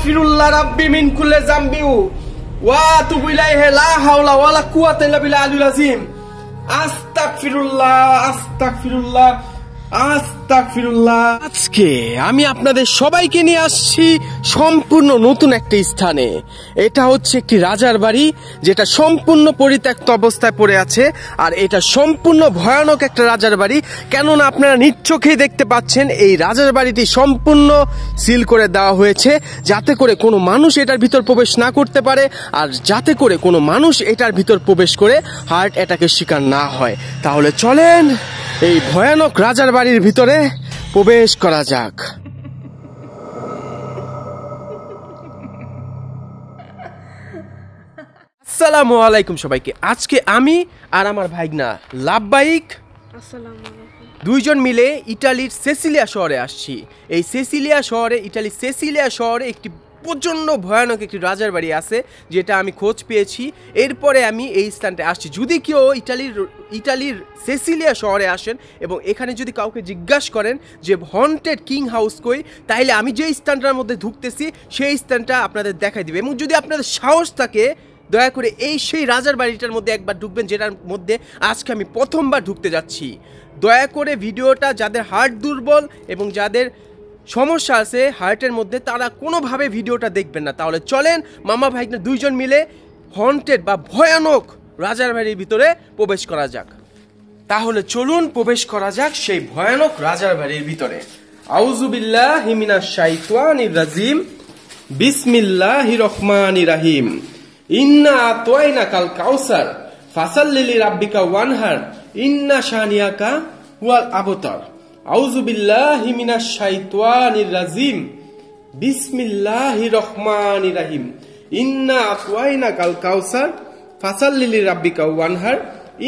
আস্তাগফিরুল্লাহ রাব্বি মিন কুল্লি যামবি ওয়া আতুবু ইলাইহি লা হাওলা ওয়ালা কুওয়াতা ইল্লা বিল্লাহিল আলিয়্যিল আযীম। আস্তাগফিরুল্লাহ আস্তাগফিরুল্লাহ আস্তাগফিরুল্লাহ। আজকে আমি আপনাদের সবাইকে নিয়ে আসছি সম্পূর্ণ নতুন একটা স্থানে। এটা হচ্ছে একটি রাজার বাড়ি, যেটা সম্পূর্ণ পরিত্যক্ত অবস্থায় পড়ে আছে। আর এটা সম্পূর্ণ ভয়ানক একটা রাজার বাড়ি, কেননা আপনারা নিজ চোখেই দেখতে পাচ্ছেন এই রাজার বাড়িটি সম্পূর্ণ সিল করে দেওয়া হয়েছে, যাতে করে কোনো মানুষ এটার ভিতর প্রবেশ না করতে পারে, আর যাতে করে কোনো মানুষ এটার ভিতর প্রবেশ করে হার্ট অ্যাটাকের শিকার না হয়। তাহলে চলেন এই ভয়ানক রাজার বাড়ির ভিতরে প্রবেশ করা যাক। আসসালামু আলাইকুম সবাইকে। আজকে আমি আর আমার ভাইগনা লাভবাহিক দুইজন মিলে ইটালির সেসিলিয়া শহরে আসছি। এই ইটালির সেসিলিয়া শহরে একটি প্রচণ্ড ভয়ানক একটি রাজার বাড়ি আছে, যেটা আমি খোঁজ পেয়েছি। এরপরে আমি এই স্থানটা আসছি। যদি কেউ ইটালির সেসিলিয়া শহরে আসেন এবং এখানে যদি কাউকে জিজ্ঞাসা করেন যে হন্টেড কিং হাউস কই, তাহলে আমি যে স্থানটার মধ্যে ঢুকতেছি সেই স্থানটা আপনাদের দেখাই দিবে। এবং যদি আপনাদের সাহস থাকে, দয়া করে সেই রাজার বাড়িটার মধ্যে একবার ঢুকবেন, যেটার মধ্যে আজকে আমি প্রথমবার ঢুকতে যাচ্ছি। দয়া করে ভিডিওটা যাদের হার্ট দুর্বল এবং যাদের সমস্যা আছে হার্টের মধ্যে, তারা কোনোভাবে ভিডিওটা দেখবেন না। তাহলে চলেন মামা ভাইগনা দুইজন মিলে হন্টেড বা ভয়ানক রাজার বাড়ির ভিতরে প্রবেশ করা যাক। তাহলে চলুন প্রবেশ করা যাক সেই ভয়ানক রাজার বাড়ির ভিতরে। আউযু বিল্লাহি মিনাশ শাইতানির রাজিম, বিসমিল্লাহির রহমানির রহিম। ইন্না আতাইনাকাল কাউসার ফাসাল্লি লিরাব্বিকা ওয়ানহার ইন্না শানিয়াকা হুয়াল আবতার। আউযু বিল্লাহি মিনাশ শাইতানির রাজিম, বিসমিল্লাহির রহমানির রহিম। ইন্না আতাইনাকাল কাউসার ফাসাল্লি লিরাব্বিকা ওয়ানহার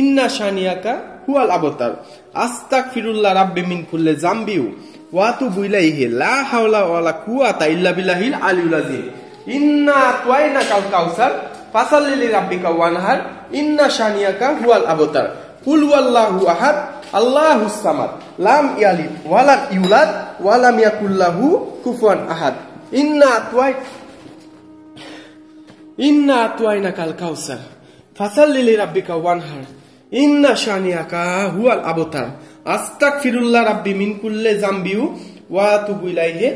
ইন্না শানিয়াকা হুয়াল আবতার। আস্তাগফিরুল্লাহ রাব্বি মিন কুল্লি যামবি ওয়া আতুবু ইলাইহি লা হাওলা ওয়ালা কুওয়াতা ইল্লা বিল্লাহিল আলিয়্যিল আযীম। ইন্না আতাইনাকাল কাউসার ফাসাল্লি লিরাব্বিকা ওয়ানহার ইন্না শানিয়াকা হুয়াল আবতার। কুল হুয়াল্লাহু আহাদ আল্লাহুস সামাদ লাম ইয়ালিদ ওয়া লাম ইউলাদ ওয়া লাম ইয়াকুল লাহু কুফুয়ান আহাদ। ইন্না আতাইনাকাল কাউসার ফাসাল্লি লিরাব্বিকা ওয়ানহার ইন্না শানিয়াকা হুয়াল আবতার। আস্তাগফিরুল্লাহ রাব্বি মিন কুল্লি যামবি ওয়া আতুবু ইলাইহি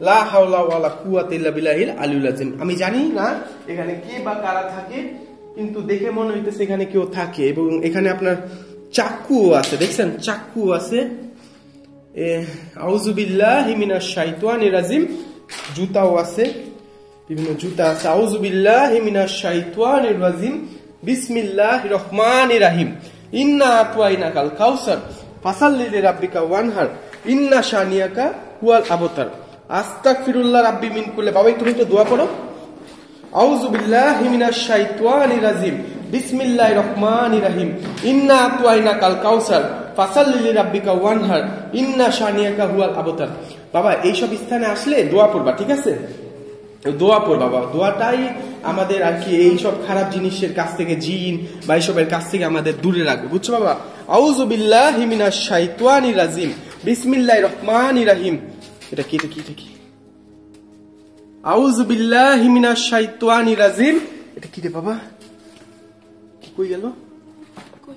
লা হাওলা ওয়ালা কুওয়াতা ইল্লা বিল্লাহিল আলিয়্যিল আযীম। আমি জানি না এখানে কে বা কারা থাকে, কিন্তু দেখে মনে হইতেছে এখানে কেউ থাকে। এবং এখানে আপনার চাকুও আছে, দেখছেন চাকুও আছে। আউযু বিল্লাহি মিনাশ শাইতানির রাজিম। জুতাও আছে, বিভিন্ন জুতা আছে। আউযু বিল্লাহি মিনাশ শাইতানির রাজিম, বিসমিল্লাহির রহমানির রহিম। ইন্না আতাইনাকাল কাউসার ফাসাল্লি লিরাব্বিকা ওয়ানহার ইন্না শানিয়াকা হুয়াল আবতার। আস্তাগফিরুল্লাহ রাব্বি মিন কুল্লি। বাবা তুমি তো দোয়া পড়ো। আউযু বিল্লাহি মিনাশ শাইতানির রাজিম, বিসমিল্লাহির রহমানির রহিম। ইন্না আতাইনাকাল কাউসার ফাসাল্লি লিরাব্বিকা ওয়ানহার ইন্না শানিয়াকা হুয়াল আবতার। বাবা এইসব স্থানে আসলে দোয়া পড়বা, ঠিক আছে? দোয়া পড় বাবা। দোয়াটাই আমাদের আর কি এইসব খারাপ জিনিসের কাছ থেকে, জিন বা এইসবের কাছ থেকে আমাদের দূরে রাখবে, বুঝছো বাবা? আউযু বিল্লাহি মিনাশ শাইতানির রাজিম, বিসমিল্লাহির রহমানির রহিম। এটা কি? আউযু বিল্লাহি মিনাশ শাইতানির রাজিম। এটা কি রে বাবা? কই গেল?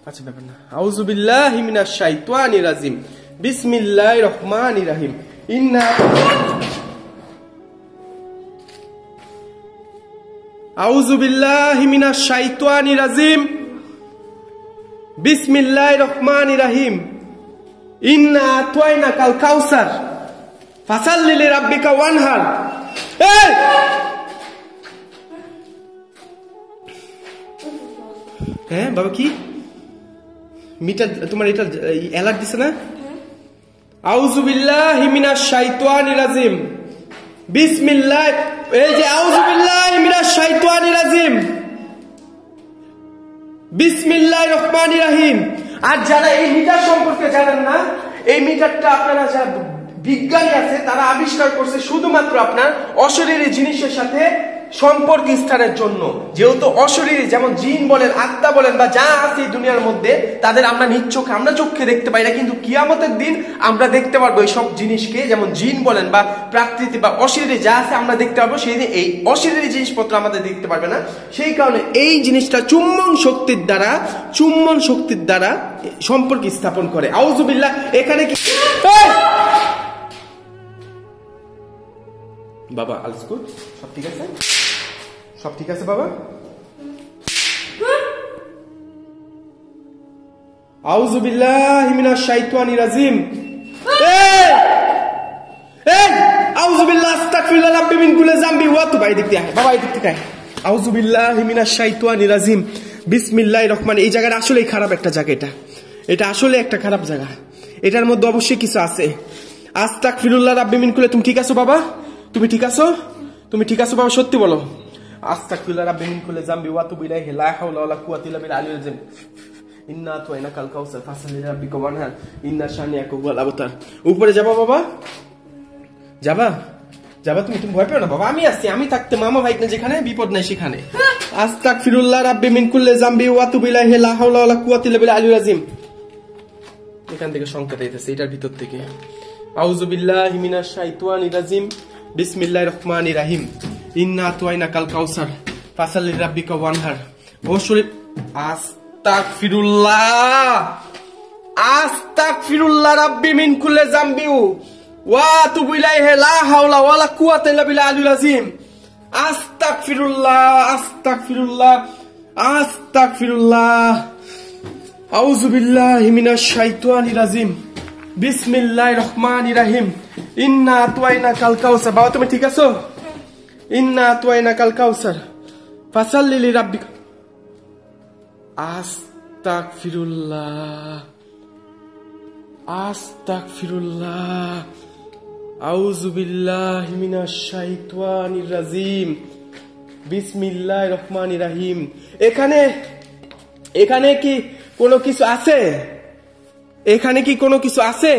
আচ্ছা ব্যাপার না। আউযু বিল্লাহি মিনাশ শাইতানির রাজিম, বিসমিল্লাহির রহমানির রহিম। আউযু বিল্লাহি মিনাশ শাইতানির রাজিম, বিসমিল্লাহির রহমানির রহিম। ইন্না আতাইনাকাল কাউসার ফাসাল্লি লিরাব্বিকা ওয়ানহার। হ্যাঁ বাবা, কি মিটার তোমার এটা অ্যালার্ট দিছে না? আউযু বিল্লাহি মিনাশ শাইতানির রাজিম, বিসমিল্লাহ। এই যে আউযু বিল্লাহি মিনাশ শাইতানির রাজিম, বিসমিল্লাহির রহমানির রহিম। আর যারা এই মিটার সম্পর্কে জানেন না, এই মিটারটা আপনারা যারা বিজ্ঞানী আছে তারা আবিষ্কার করছে শুধুমাত্র আপনার অশরীরী জিনিসের সাথে সম্পর্ক স্থানের জন্য। যেহেতু অশরীরী, যেমন জিন বলেন, আত্মা বলেন, বা যা আছে এই দুনিয়ার মধ্যে, তাদের আমরা নিজ চোখে, আমরা চোখে দেখতে পাই না, কিন্তু কিয়ামতের দিন আমরা দেখতে পারবো এই সব জিনিসকে। যেমন জিন বলেন বা প্রাকৃতি বা অশরীরী যা আছে আমরা দেখতে পারবো, সেই দিন এই অশরীরী জিনিসপত্র আমাদের দেখতে পারবে না। সেই কারণে এই জিনিসটা চুম্বন শক্তির দ্বারা সম্পর্ক স্থাপন করে। আউযুবিল্লাহ। এখানে কি বাবা আলস্কুট সব ঠিক আছে? সব ঠিক আছে বাবা? আউযুবিল্লাহি মিনাশ শাইতানির রাজিম। আউযুবিল্লাহ, আস্তাগফিরুল্লাহ, রাব্বি মিন কুল্লি যামবি ওয়া তুব। এই দিক থেকে বাবা, এই দিক থেকে। আউযুবিল্লাহি মিনাশ শাইতানির রাজিম, বিসমিল্লাহির রহমানির। এই জায়গাটা আসলেই খারাপ একটা জায়গা। এটা আসলে একটা খারাপ জায়গা। এটার মধ্যে অবশ্যই কিছু আছে। আস্তাগফিরুল্লাহ, রাব্বি মিন কুল্লি। তুমি ঠিক আছো বাবা? তুমি ঠিক আছো? তুমি ঠিক আছো বাবা? সত্যি বলো। আস্তাগফিরুল্লাহ, রাব্বি মিন কুল্লি যামবি ওয়া তুব ইলাইহি, লা হাওলা ওয়ালা কুওয়াতা ইল্লা বিল আলিয়্যিল আযীম। ইন্না আতাইনাকাল কাউসার ফাসাল্লি লিরাব্বিকা ওয়ানহার ইন্না শানিয়াকা হুয়াল আবতার। উপরে যাবা বাবা? যাবা? তুমি ভয় পেও না বাবা, আমি আছি। আমি থাকতে মামা ভাই না, যেখানে বিপদ নাই সেখানে। আস্তাগফিরুল্লাহ, রাব্বি মিন কুল্লি যামবি ওয়া তুব ইলাইহি, লা হাওলা ওয়ালা কুওয়াতা ইল্লা বিল আলিয়্যিল আযীম। এখান থেকে সংকেত আইতেছে, এটার ভিতর থেকে। আউযুবিল্লাহি মিনাশ শাইতানির রাজিম, বিসমিল্লাহির রহমানির রহিম। ইন্না আতাইনাকাল কাউসার ফাসাল্লি লিরাব্বিকা ওয়ানহার। ও শরীফ। আস্তাগফিরুল্লাহ, রাব্বি মিন কুল্লি যামবি ওয়া তুবু ইলাইহি, লা হাওলা ওয়ালা কুওয়াতা ইল্লা বিল আলিয়্যিল আযীম। আস্তাগফিরুল্লাহ। আউযুবিল্লাহি মিনাশ শাইতানির রাজিম, বিসমিল্লাহির রহমানির রহিম। ইন্না আতাইনাকাল কাউসার। বাবা তুমি ঠিক আছো? ইন্না আতাইনাকাল কাউসার ফাসাল্লি লিরাব্বিকা। আস্তাগফিরুল্লাহ। আউযুবিল্লাহি মিনাশ শাইতানির রাজিম, বিসমিল্লাহির রহমানির রহিম। এখানে কি কোনো কিছু আছে? এখানে কি কোনো কিছু আছে?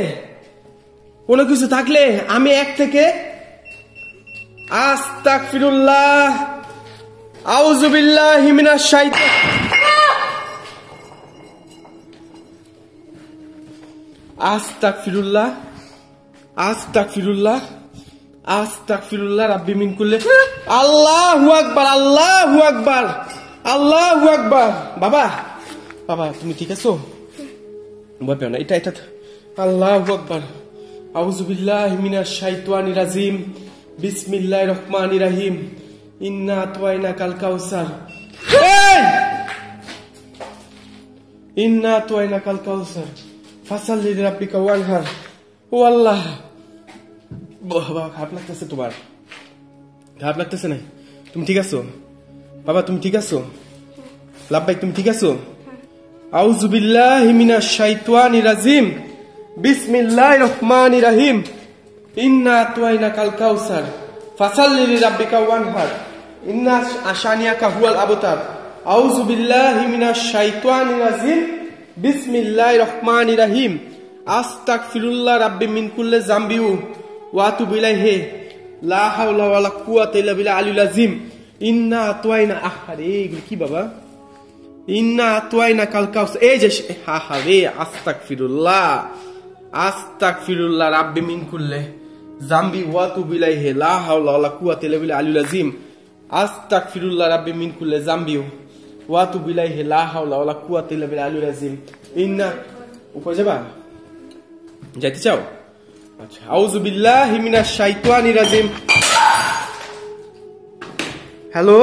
কোনো কিছু থাকলে আমি এক থেকে আস্তাগফিরুল্লাহ, আউযুবিল্লাহি মিনাশ শাইতান। আস্তাগফিরুল্লাহ, রাব্বি মিন কুল্লি। আল্লাহু আকবার। বাবা তুমি ঠিক আছো? ভয় পেও না। এটা আল্লাহু আকবার। আউযুবিল্লাহি মিনাশ শাইতানির রাজিম, বিসমিল্লাহির রহমানির রহিম। ইন্না আতাইনাকাল কাউসার। ইন্না আতাইনাকাল কাউসার ফাসাল্লি লিরাব্বিকা ওয়ানহার। ও আল্লাহ। বাবা খারাপ লাগতেছে তোমার? খারাপ লাগতেছে না? তুমি ঠিক আছো বাবা? তুমি ঠিক আছো? লাব্বাইক তুমি ঠিক আছো? আউযুবিল্লাহি মিনাশ শাইতানির রাজিম, বিসমিল্লাহির রহমানির রহিম। ইন্না আতাইনাকাল কাউসার ফাসাল্লি লিরাব্বিকা ওয়ানহার ইন্না শানিয়াকা হুয়াল আবতার। আউযুবিল্লাহি মিনাশ শাইতানির রাজিম, বিসমিল্লাহির রহমানির রহিম। আস্তাগফিরুল্লাহ, রাব্বি মিন কুল্লি যামবি ওয়া তুবু ইলাইহি, লা হাওলা ওয়ালা কুওয়াতা ইল্লা বিল আলিয়্যিল আযীম। ইন্না আতাইনা। আহারে এগুলো কি বাবা? ইন্না আতাইনাকাল কাউসার। এই যে আহারে, আস্তাগফিরুল্লাহ, রাব্বি মিন কুল্লি যামবি ওয়া তুবু ইলাইহি, লা হাওলা ওয়ালা কুওয়াতা ইল্লা বিল আলিয়্যিল আযীম। আস্তাগফিরুল্লাহ, রাব্বি মিন কুল্লি যামবি ওয়া তুবু ইলাইহি, লা হাওলা ওয়ালা কুওয়াতা ইল্লা বিল আলিয়্যিল আযীম। ইন্না। উপরে যাবা? যাইতে চাও? আচ্ছা। আউযুবিল্লাহি মিনাশ শাইতানির রাজিম। হ্যালো,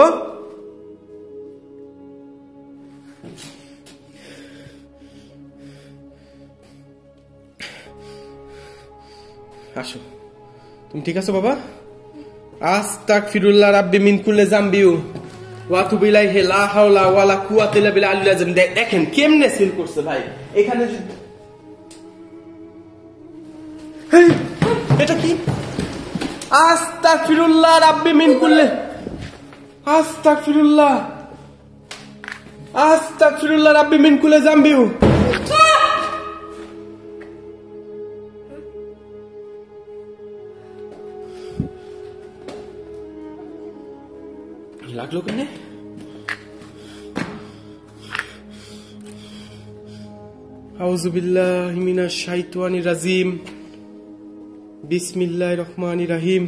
আসো। তুমি ঠিক আছো বাবা? আস্তাগফিরুল্লাহ, রাব্বি মিন কুল্লি যামবি ওয়া তুবু ইলাইহি, লা হাওলা ওয়ালা কুওয়াতা ইল্লা বিল আলিয়্যিল আযীম। দেখেন কেমনে সিল করছে ভাই। এখানে এটা কি? আস্তাগফিরুল্লাহ, রাব্বি মিন কুল্লি। আস্তাগফিরুল্লাহ, রাব্বি মিন কুল্লি যামবি। লাগলো কেন? আউযু বিল্লাহি মিনাশ শাইতানির রাজিম, বিসমিল্লাহির রহমানির রহিম,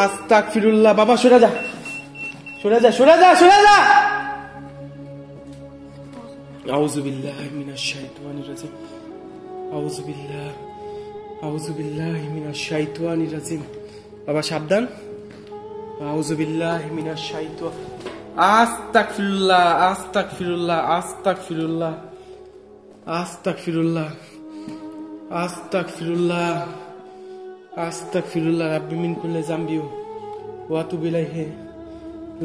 আস্তাগফিরুল্লাহ। বাবা সরে যা, সরে যা, সরে যা, সরে যা। আউযু বিল্লাহি মিনাশ শাইতানির রাজিম, আউযু বিল্লাহি মিনাশ শাইতানির রাজিম। বাবা সাবধান। আউযু বিল্লাহি মিনাশ শাইতান, আস্তাগফিরুল্লাহ, আস্তাগফিরুল্লাহ, আস্তাগফিরুল্লাহ, আস্তাগফিরুল্লাহ, আস্তাগফিরুল্লাহ, আস্তাগফিরুল্লাহ রাব্বি মিন কুল্লি যামবি ওয়া আতুবু ইলাইহি,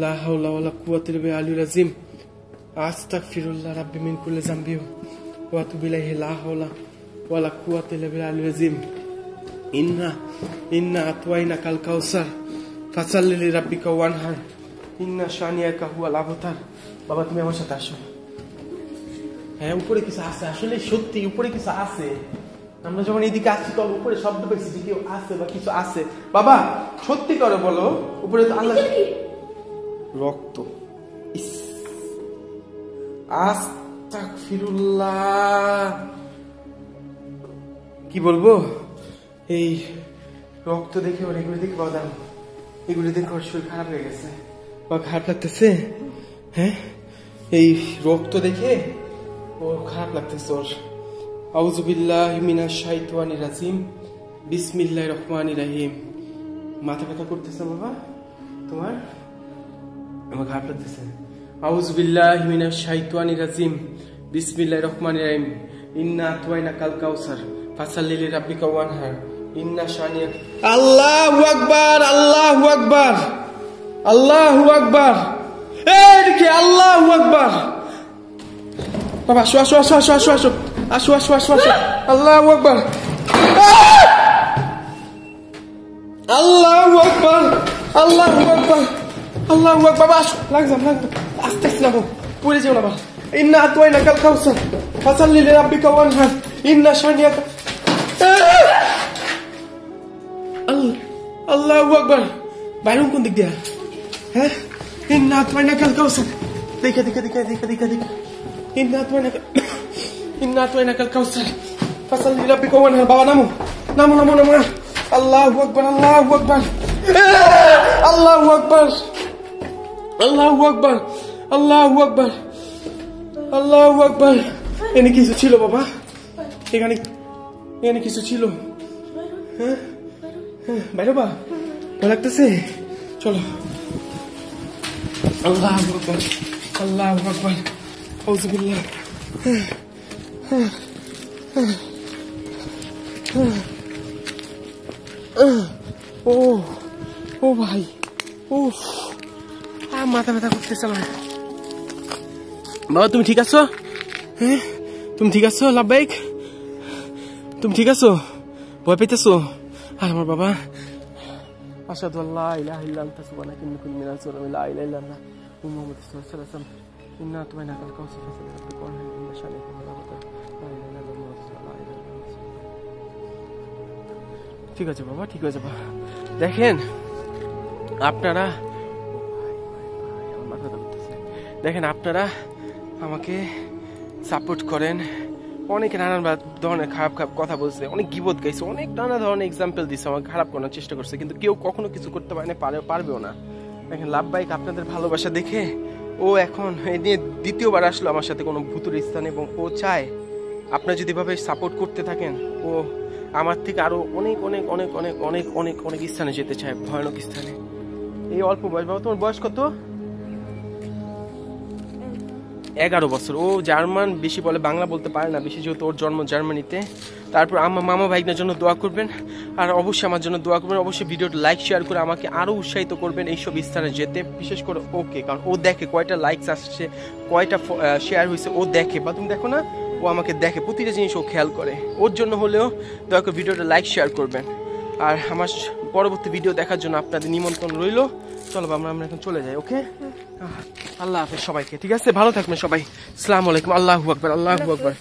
লা হাওলা ওয়ালা কুওয়াতা ইল্লা বিল্লাহিল আযীম। আস্তাগফিরুল্লাহ রাব্বি মিন কুল্লি যামবি ওয়া আতুবু ইলাইহি, লা হাওলা ওয়ালা কুওয়াতা ইল্লা বিল্লাহিল আযীম। ইন্না আতওয়াইনাকাল কাউসার ফাসাল্লি লিরাব্বিকা ওয়ানহার, ইন্না শানিয়াকা হুয়াল আবতার। বাবা তুমি আমার সাথে আসো। হ্যাঁ উপরে কিছু আছে, আসলে সত্যি উপরে কিছু আছে। আমরা যখন এদিকে আসছি তখন উপরে শব্দ পেয়েছি যে কেউ আছে বা কিছু আছে। বাবা সত্যি করে বলো, উপরে তো আল্লাহ রক্ত। আস্তাগফিরুল্লাহ। কি বলবো, এই রক্ত দেখে ওর এগুলো দেখে বাদাম, এগুলো দেখে ওর শরীর খারাপ হয়ে গেছে, বা খারাপ লাগতেছে। হ্যাঁ এই রক্ত দেখে ওর খারাপ লাগতেছে ওর। আউযু বিল্লাহি মিনাশ শাইতানির রাজিম, বিসমিল্লাহির রহমানির রহিম। মাথা ব্যথা করতেছে বাবা তোমার? আমার খারাপ লাগতেছে। আউযু বিল্লাহি মিনাশ শাইতানির রাজিম, বিসমিল্লাহির রহমানির রহিম। ইন্না আতওয়াইনাকাল কাউসার ফাসাল্লি লিরাব্বিকা ওয়ানহার, ইন্না শানিয়াকা। আল্লাহু আকবার, আল্লাহু আকবার, আল্লাহু আকবার। এই দেখে আল্লাহু আকবার। বাবা আসো, আসো, আসো, আসো, আসো, আসো, আসো, আসো, আসো, আসো। আল্লাহু আকবার, আল্লাহু আকবার, আল্লাহু আকবার, আল্লাহু আকবার। বাবা আসো, লাগজাম, লাগজাম, আস্তে আস্তে নামো, পড়ে যাও না বাবা। ইন্না আতওয়াইনাকাল কাউসার ফাসাল্লি লিরাব্বিকা ওয়ানহার, ইন্না শানিয়াকা। আল্লাহু আকবার। বাইরুম কোন দিক দিয়া? হ্যাঁ ইন্না আতওয়াইনাকাল কাউসার। দেখা দেখা দেখা দেখা দেখা দেখা। ইন্না আতওয়াইনাকাল কাউসার ফাসাল্লি লিরাব্বিকা ওয়ানহার। বাবা নামো, নামো, নামো, নামো। আল্লাহু আকবার, আল্লাহু আকবার, আল্লাহু আকবার, আল্লাহু আকবার, আল্লাহু আকবার, আল্লাহু আকবার। এখানে কিছু ছিল বাবা, এখানে এখানে কিছু ছিল। হ্যাঁ বাইরে বা ভয় লাগতেছে, চলো। আল্লাহু আকবার, আল্লাহু আকবার, আউযু বিল্লাহ। ও ও ভাই, উফ, মাথা ব্যথা করতেছে আমার। বাবা তুমি ঠিক আছো? হ্যাঁ তুমি ঠিক আছো লাব্বাইক? তুমি ঠিক আছো? ভয় পেতেছো? আর আমার বাবা, আশহাদু আল্লা ইলাহা ইল্লা আনতা সুবহানাকা ইন্নী কুনতু মিনাজ জালিমিন, লা ইলাহা ইল্লা আনতা মুহাম্মাদুর রাসূলুল্লাহ সাল্লাল্লাহু আলাইহি ওয়াসাল্লাম। ইন্না আতওয়াইনাকাল কাউসার ফাসাল্লি লিরাব্বিকা ওয়ানহার, ইন্না শানিয়াকা হুয়াল আবতার, লা ইলাহা ইল্লা আল্লাহ মুহাম্মাদুর রাসূলুল্লাহ, লা ইলাহা ইল্লা আল্লাহ। ঠিক আছে বাবা, ঠিক আছে বাবা। দেখেন আপনারা, দেখেন আপনারা আমাকে সাপোর্ট করেন, অনেকে নানান ধরনের খারাপ খারাপ কথা বলছে, অনেক গিবত গাইছে, অনেক নানা ধরনের এক্সাম্পল দিচ্ছে, আমাকে খারাপ করার চেষ্টা করছে, কিন্তু কেউ কখনো কিছু করতে পারে না, পারবেও না। দেখেন লাভবাহিক আপনাদের ভালোবাসা দেখে ও এখন এই নিয়ে দ্বিতীয়বার আসলো আমার সাথে কোনো ভুতুর স্থানে, এবং ও চায় আপনারা যদি এভাবে সাপোর্ট করতে থাকেন, ও আমার থেকে আরো অনেক অনেক অনেক অনেক অনেক অনেক অনেক স্থানে যেতে চায়, ভয়ানক স্থানে। এই অল্প বয়স। বাবা তোমার বয়স কত? 11 বছর। ও জার্মান বেশি বলে, বাংলা বলতে পারে না বেশি, যেহেতু ওর জন্ম জার্মানিতে। তারপর আমার মামা ভাইগনার জন্য দোয়া করবেন, আর অবশ্যই আমার জন্য দোয়া করবেন। অবশ্যই ভিডিওটা লাইক শেয়ার করে আমাকে আরো উৎসাহিত করবেন এইসব স্থানে যেতে, বিশেষ করে ওকে, কারণ ও দেখে কয়টা লাইকস আসছে, কয়টা শেয়ার হয়েছে, ও দেখে। বা তুমি দেখো না, ও আমাকে দেখে, প্রতিটা জিনিস ও খেয়াল করে। ওর জন্য হলেও দয়া করে ভিডিওটা লাইক শেয়ার করবেন। আর আমার পরবর্তী ভিডিও দেখার জন্য আপনাদের নিমন্ত্রণ রইল। চলো আমরা এখন চলে যাই। ওকে, আল্লাহ হাফেজ সবাইকে। ঠিক আছে, ভালো থাকবেন সবাই। আসসালামু আলাইকুম। আল্লাহু আকবার, আল্লাহু আকবার।